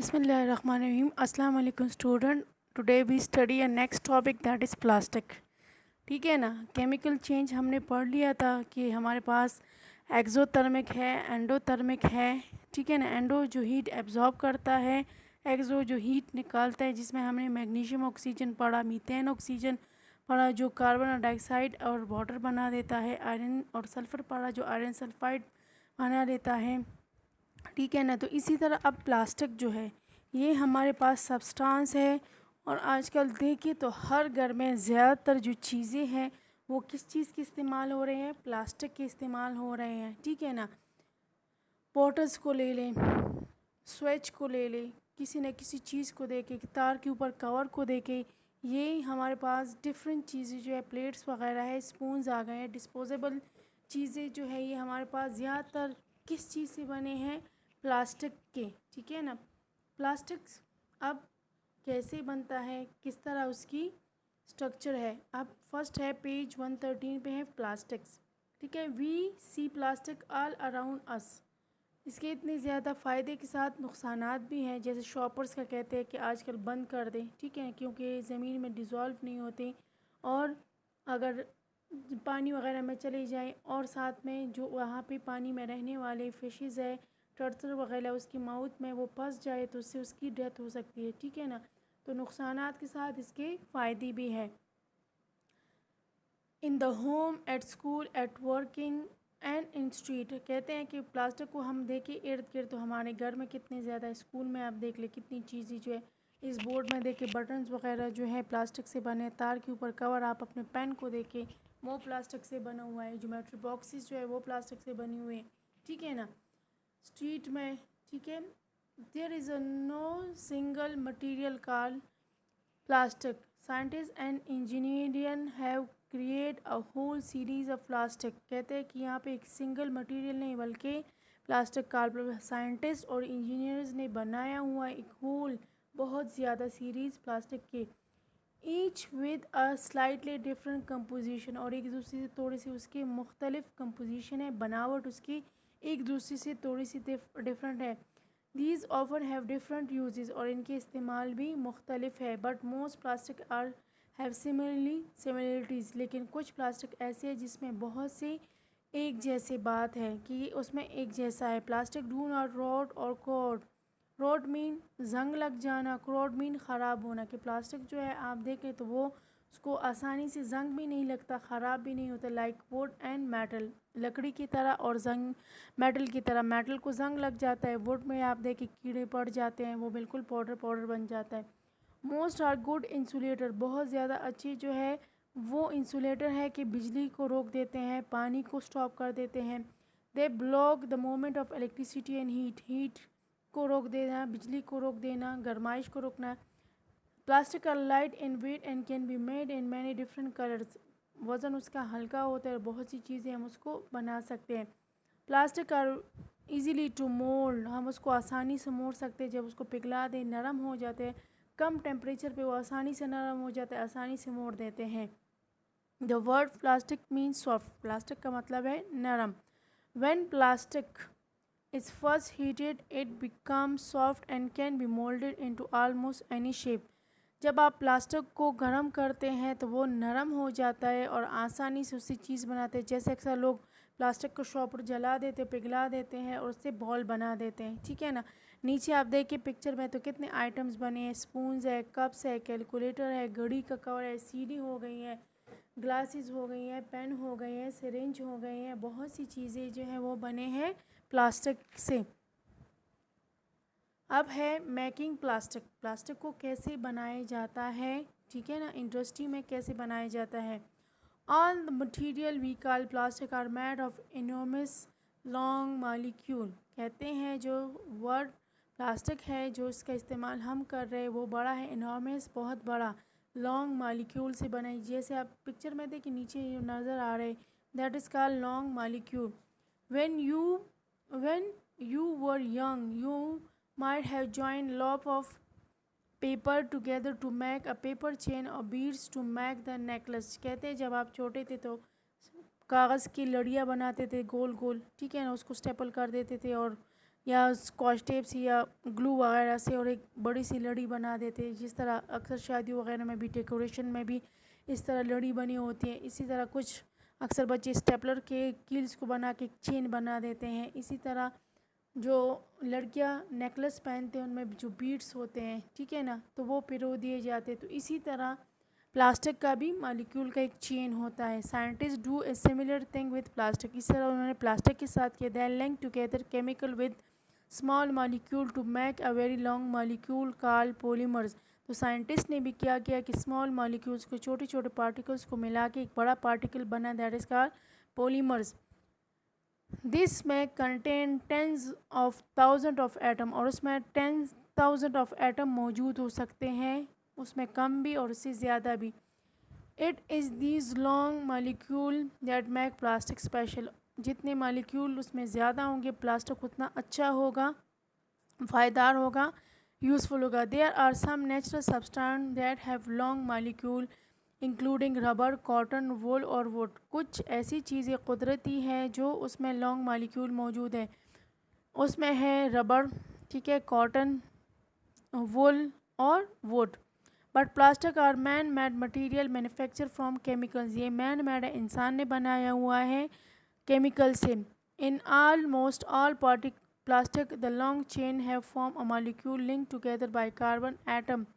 Bismillahirrahmanirrahim. Assalamu alaikum student. Today we study a next topic that is plastic. ठीक है ना। Chemical change हमने पढ़ लिया था कि हमारे पास एक्सोथर्मिक है, एंडोथर्मिक है। ठीक है ना। एंडो जो हीट एब्जॉर्ब करता है, एक्सो जो हीट निकालता है, जिसमें हमने मैग्नीशियम ऑक्सीजन पढ़ा, मीथेन ऑक्सीजन पढ़ा जो कार्बन डाइऑक्साइड और वाटर बना देता है, आयरन और सल्फ़र पढ़ा जो आयरन सल्फाइड बना देता है। ठीक है ना। तो इसी तरह अब प्लास्टिक जो है ये हमारे पास सब्सटेंस है, और आजकल देखिए तो हर घर में ज़्यादातर जो चीज़ें हैं वो किस चीज़ के इस्तेमाल हो रहे हैं, प्लास्टिक के इस्तेमाल हो रहे हैं। ठीक है ना। बॉटल्स को ले लें, स्विच को ले लें, किसी न किसी चीज़ को देके, तार के ऊपर कवर को देके, ये हमारे पास डिफरेंट चीज़ें जो है, प्लेट्स वगैरह है, स्पून्स आ गए हैं, डिस्पोजेबल चीज़ें जो है ये हमारे पास ज़्यादातर किस चीज़ से बने हैं, प्लास्टिक के। ठीक है ना। प्लास्टिक अब कैसे बनता है, किस तरह उसकी स्ट्रक्चर है। अब फर्स्ट है पेज 113 पे है प्लास्टिक्स। ठीक है। We see plastic all around us. इसके इतने ज़्यादा फ़ायदे के साथ नुकसानात भी हैं, जैसे शॉपर्स का कहते हैं कि आजकल बंद कर दें। ठीक है। क्योंकि ज़मीन में डिज़ोल्व नहीं होते, और अगर पानी वगैरह में चले जाएं, और साथ में जो वहाँ पे पानी में रहने वाले फ़िशेज़ है, टर्टल वगैरह, उसकी माउथ में वो फंस जाए तो उससे उसकी डेथ हो सकती है। ठीक है ना। तो नुकसानात के साथ इसके फ़ायदे भी हैं। In the home, at school, at working and in street. कहते हैं कि प्लास्टिक को हम देखें इर्द गिर्द तो हमारे घर में कितने ज़्यादा, स्कूल में आप देख ले कितनी चीज़ें जो है, इस बोर्ड में देखें बटन्स वगैरह जो है प्लास्टिक से बने, तार के ऊपर कवर, आप अपने पेन को देखें वो प्लास्टिक से बना हुआ है, ज्योमेट्री बॉक्सेस जो है वो प्लास्टिक से बनी हुई है। ठीक है ना। स्ट्रीट में, ठीक है, there is a no single material called plastic. Scientists and engineers have created a whole series of plastic। कहते हैं कि यहाँ पे एक सिंगल मटेरियल नहीं बल्कि प्लास्टिक का साइंटिस्ट और इंजीनियर्स ने बनाया हुआ एक होल बहुत ज़्यादा सीरीज़ प्लास्टिक के, each with a slightly different composition, और एक दूसरे से थोड़ी सी उसकी मुख्तलिफ कंपोजिशन है, बनावट उसकी एक दूसरे से थोड़ी सी डिफरेंट है। These offer have different uses, और इनके इस्तेमाल भी मुख्तलिफ है। But most plastic are have similarities. लेकिन कुछ प्लास्टिक ऐसे हैं जिसमें बहुत से एक जैसे बात है कि उसमें एक जैसा है। प्लास्टिक डू नॉट रॉट और कोड। रोड मीन जंग लग जाना, क्रोड मीन ख़राब होना। कि प्लास्टिक जो है आप देखें तो वो उसको आसानी से जंग भी नहीं लगता, ख़राब भी नहीं होता। लाइक वुड एंड मेटल, लकड़ी की तरह, और जंग मेटल की तरह। मेटल को जंग लग जाता है, वुड में आप देखें कीड़े पड़ जाते हैं, वो बिल्कुल पाउडर पाउडर बन जाता है। मोस्ट आर गुड इंसुलेटर, बहुत ज़्यादा अच्छी जो है वो इंसुलेटर है कि बिजली को रोक देते हैं, पानी को स्टॉप कर देते हैं। They block the movement of electricity and heat को रोक देना, बिजली को रोक देना, गर्माइश को रोकना। Plastic are light in weight and can be made in many different colours. वज़न उसका हल्का होता है और बहुत सी चीज़ें हम उसको बना सकते हैं। Plastic are easily to mould, हम उसको आसानी से मोड़ सकते हैं। जब उसको पिघला दें नरम हो जाते हैं, कम टेम्परेचर पे वो आसानी से नरम हो जाता है, आसानी से मोड़ देते हैं। The word plastic means soft, plastic का मतलब है नरम। When plastic is first heated it becomes soft and can be molded into almost any shape। जब आप प्लास्टिक को गर्म करते हैं तो वो नरम हो जाता है और आसानी से उससे चीज़ बनाते हैं। जैसे अक्सर लोग प्लास्टिक को शॉपर जला देते, पिघला देते हैं और उससे बॉल बना देते हैं। ठीक है ना। नीचे आप देखिए पिक्चर में तो कितने आइटम्स बने हैं, स्पून्स है, कप्स है, कैलकुलेटर है, घड़ी का कवर है, सीडी हो गई है, ग्लासेस हो गई हैं, पेन हो गए हैं, सिरिंज हो गए हैं, बहुत सी चीज़ें जो हैं वो बने हैं प्लास्टिक से। अब है मेकिंग प्लास्टिक। प्लास्टिक को कैसे बनाया जाता है, ठीक है ना, इंडस्ट्री में कैसे बनाया जाता है। All the material we call plastic are made of enormous long molecule. कहते हैं जो वर्ड प्लास्टिक है जो इसका इस्तेमाल हम कर रहे हैं वो बड़ा है, इनोमस बहुत बड़ा, लॉन्ग मालिक्यूल से बना है। जैसे आप पिक्चर में देखिए नीचे नज़र आ रहे, that is called long molecule. When you were young you might have joined lots of paper together to make a paper chain or beads to make the necklace। कहते हैं जब आप छोटे थे तो कागज़ की लड़ियाँ बनाते थे गोल गोल, ठीक है ना, उसको स्टेपल कर देते थे और या स्कॉच टेप से या ग्लू वगैरह से और एक बड़ी सी लड़ी बना देते हैं। जिस तरह अक्सर शादी वगैरह में भी डेकोरेशन में भी इस तरह लड़ी बनी होती है, इसी तरह कुछ अक्सर बच्चे स्टेपलर के कील्स को बना के चेन बना देते हैं। इसी तरह जो लड़कियां नेकलेस पहनते हैं उनमें जो बीड्स होते हैं, ठीक है ना, तो वो पिरो दिए जाते हैं। तो इसी तरह प्लास्टिक का भी मॉलिक्यूल का एक चेन होता है। Scientist do a similar thing with plastic. इस तरह उन्होंने प्लास्टिक के साथ किया। They link together chemical with small molecule to make a very long molecule called polymers. तो साइंटिस्ट ने भी क्या किया कि स्मॉल मॉलिक्यूल्स को, छोटे छोटे पार्टिकल्स को मिला के एक बड़ा पार्टिकल बना, that is called polymers. This में contain tens of thousand of atom, और उसमें 10,000 ऑफ एटम मौजूद हो सकते हैं, उसमें कम भी और उससे ज़्यादा भी। It is these long molecule that make plastic special. जितने मालिक्यूल उसमें ज़्यादा होंगे प्लास्टिक उतना अच्छा होगा, फ़ायदार होगा, यूज़फुल होगा। There are some natural substance that have long molecule including rubber, cotton, wool और वुड। कुछ ऐसी चीज़ें कुदरती हैं जो उसमें लॉन्ग मालिक्यूल मौजूद है। उसमें है रबर, ठीक है, कॉटन, वुल और wood. But plastic are man made material manufacture from chemicals. ये मैन मेड है, इंसान ने बनाया हुआ है केमिकल से। इन ऑलमोस्ट ऑल पार्टिक plastic the long chain have form a molecule link together by carbon atom.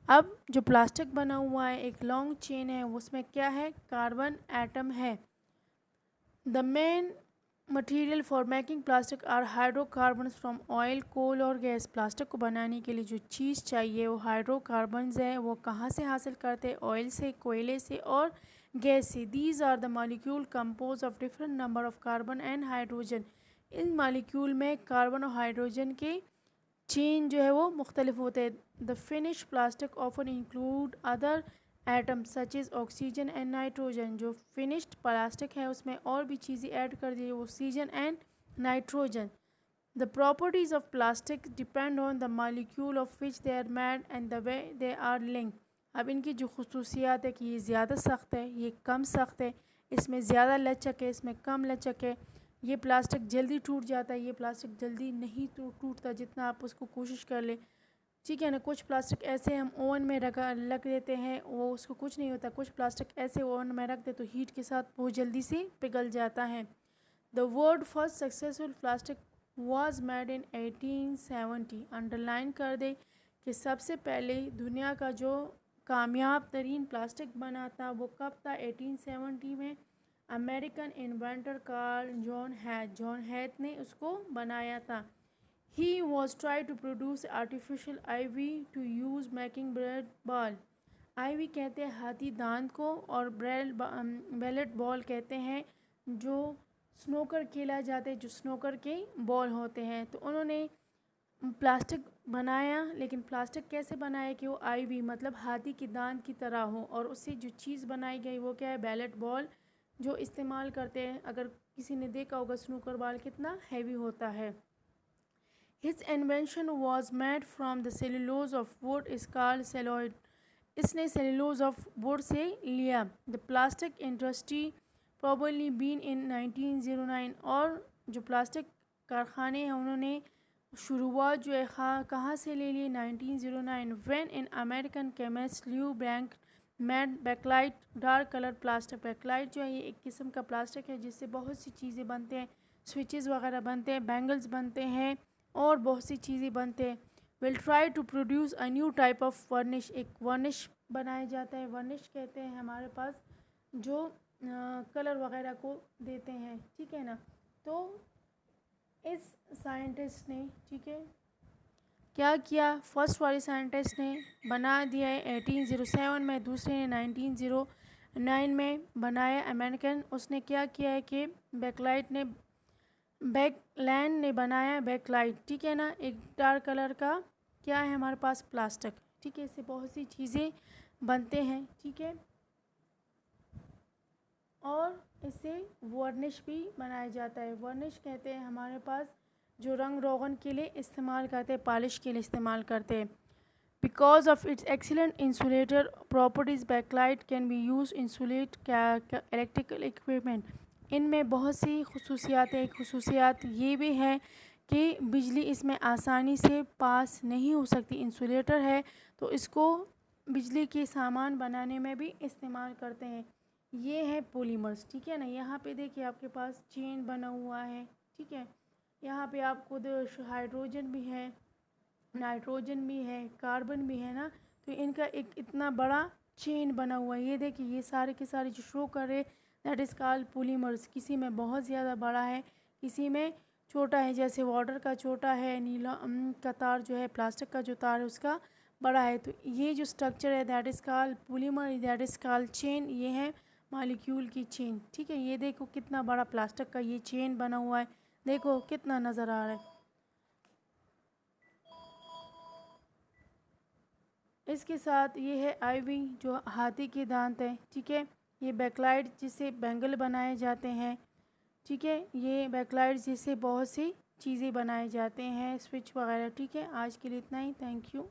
अब जो प्लास्टिक बना हुआ है एक लॉन्ग चेन है, उसमें क्या है, कार्बन एटम है। The main material for making plastic are hydrocarbon from oil, coal और गैस। प्लास्टिक को बनाने के लिए जो चीज़ चाहिए वो हाइड्रोकार्बन्स है। वो कहाँ से हासिल करते हैं, ऑयल से, कोयले से और गैस से। These are the molecule compose of different number of carbon and hydrogen. इन मॉलिक्यूल में कार्बन और हाइड्रोजन के चेन जो है वो मुख्तलिफ होते हैं। The finish plastic often include other atom such is oxygen and nitrogen. जो फिनिश्ड प्लास्टिक है उसमें और भी चीज़ें ऐड कर दी, oxygen and nitrogen. The properties of plastic depend on the molecule of which they are made and the way they are link. अब इनकी जो खसूसियात है कि ये ज़्यादा सख्त है, ये कम सख्त है, इसमें ज़्यादा लचक है, इसमें कम लचक है, ये प्लास्टिक जल्दी टूट जाता है, ये प्लास्टिक जल्दी नहीं टूटता जितना आप उसको कोशिश कर ले, ठीक है ना। कुछ प्लास्टिक ऐसे हम ओवन में रख देते हैं, वो उसको कुछ नहीं होता। कुछ प्लास्टिक ऐसे ओवन में रख दे तो हीट के साथ बहुत जल्दी से पिघल जाता है। The world first successful plastic was made in 1870। Underline कर दे कि सबसे पहले दुनिया का जो कामयाब तरीन प्लास्टिक बना था वो कब था, 1870 में। American inventor Carl John Hyatt ने उसको बनाया था। He was trying to produce artificial ivy to use making bread ball। Ivory कहते हैं हाथी दांत को, और बेलेट बॉल कहते हैं जो स्नोकर खेला जाते हैं, जो स्नोकर के बॉल होते हैं। तो उन्होंने प्लास्टिक बनाया, लेकिन प्लास्टिक कैसे बनाया कि वो आईवी मतलब हाथी के दांत की तरह हो, और उससे जो चीज़ बनाई गई वो क्या है, बेलेट बॉल, जो इस्तेमाल करते हैं। अगर किसी ने देखा होगा स्नूकर बॉल कितना हैवी होता है। His invention was made from the cellulose of wood is called celluloid। इसने cellulose of wood से लिया। The plastic industry probably been in 1909। और जो प्लास्टिक कारखाने हैं उन्होंने शुरुआत जो है कहाँ से ले ली, 1909। when an American chemist Lew Bank made bakelite dark colour plastic. Bakelite जो है ये एक किस्म का प्लास्टिक है जिससे बहुत सी चीज़ें बनते हैं, स्विचेस वगैरह बनते हैं, बैंगल्स बनते हैं और बहुत सी चीज़ें बनते हैं। Will try to produce a new type of varnish. एक वर्निश बनाया जाता है, वर्निश कहते हैं हमारे पास जो कलर वगैरह को देते हैं, ठीक है ना। तो इस साइंटिस्ट ने, ठीक है, क्या किया, फर्स्ट वाले साइंटिस्ट ने बना दिया है 1807 में, दूसरे ने 1909 में बनाया अमेरिकन। उसने क्या किया है कि बैकलैंड ने बनाया बैकलाइट, ठीक है ना, एक डार्क कलर का क्या है हमारे पास, प्लास्टिक, ठीक है। इससे बहुत सी चीज़ें बनते हैं, ठीक है, और इससे वर्निश भी बनाया जाता है। वर्निश कहते हैं हमारे पास जो रंग रोगन के लिए इस्तेमाल करते हैं, पॉलिश के लिए इस्तेमाल करते हैं। Because of its excellent insulator properties bakelite can be use insulate electrical equipment. इनमें बहुत सी खसूसियात हैं। खसूसियात ये भी हैं कि बिजली इसमें आसानी से पास नहीं हो सकती। इंसुलेटर है तो इसको बिजली के सामान बनाने में भी इस्तेमाल करते हैं। ये है पॉलीमर्स, ठीक है ना। यहाँ पे देखिए आपके पास चेन बना हुआ है, ठीक है। यहाँ पे आपको हाइड्रोजन भी है, नाइट्रोजन भी है, कार्बन भी है ना। तो इनका एक इतना बड़ा चेन बना हुआ है। ये देखिए ये सारे के सारे जो शो कर रहे दैट इज़ कॉल्ड पॉलीमर्स। किसी में बहुत ज़्यादा बड़ा है, किसी में छोटा है। जैसे वाटर का छोटा है, नीला का तार जो है, प्लास्टिक का जो तार है उसका बड़ा है। तो ये जो स्ट्रक्चर है that is called polymer, that is called chain. ये है मॉलिक्यूल की चेन, ठीक है। ये देखो कितना बड़ा प्लास्टिक का ये चेन बना हुआ है, देखो कितना नज़र आ रहा है। इसके साथ ये है आईवी जो हाथी के दांत है, ठीक है। ये बैकलाइट जिससे बैंगल बनाए जाते हैं, ठीक है। ये बैकलाइट जिससे बहुत सी चीज़ें बनाए जाते हैं, स्विच वगैरह, ठीक है। आज के लिए इतना ही, थैंक यू।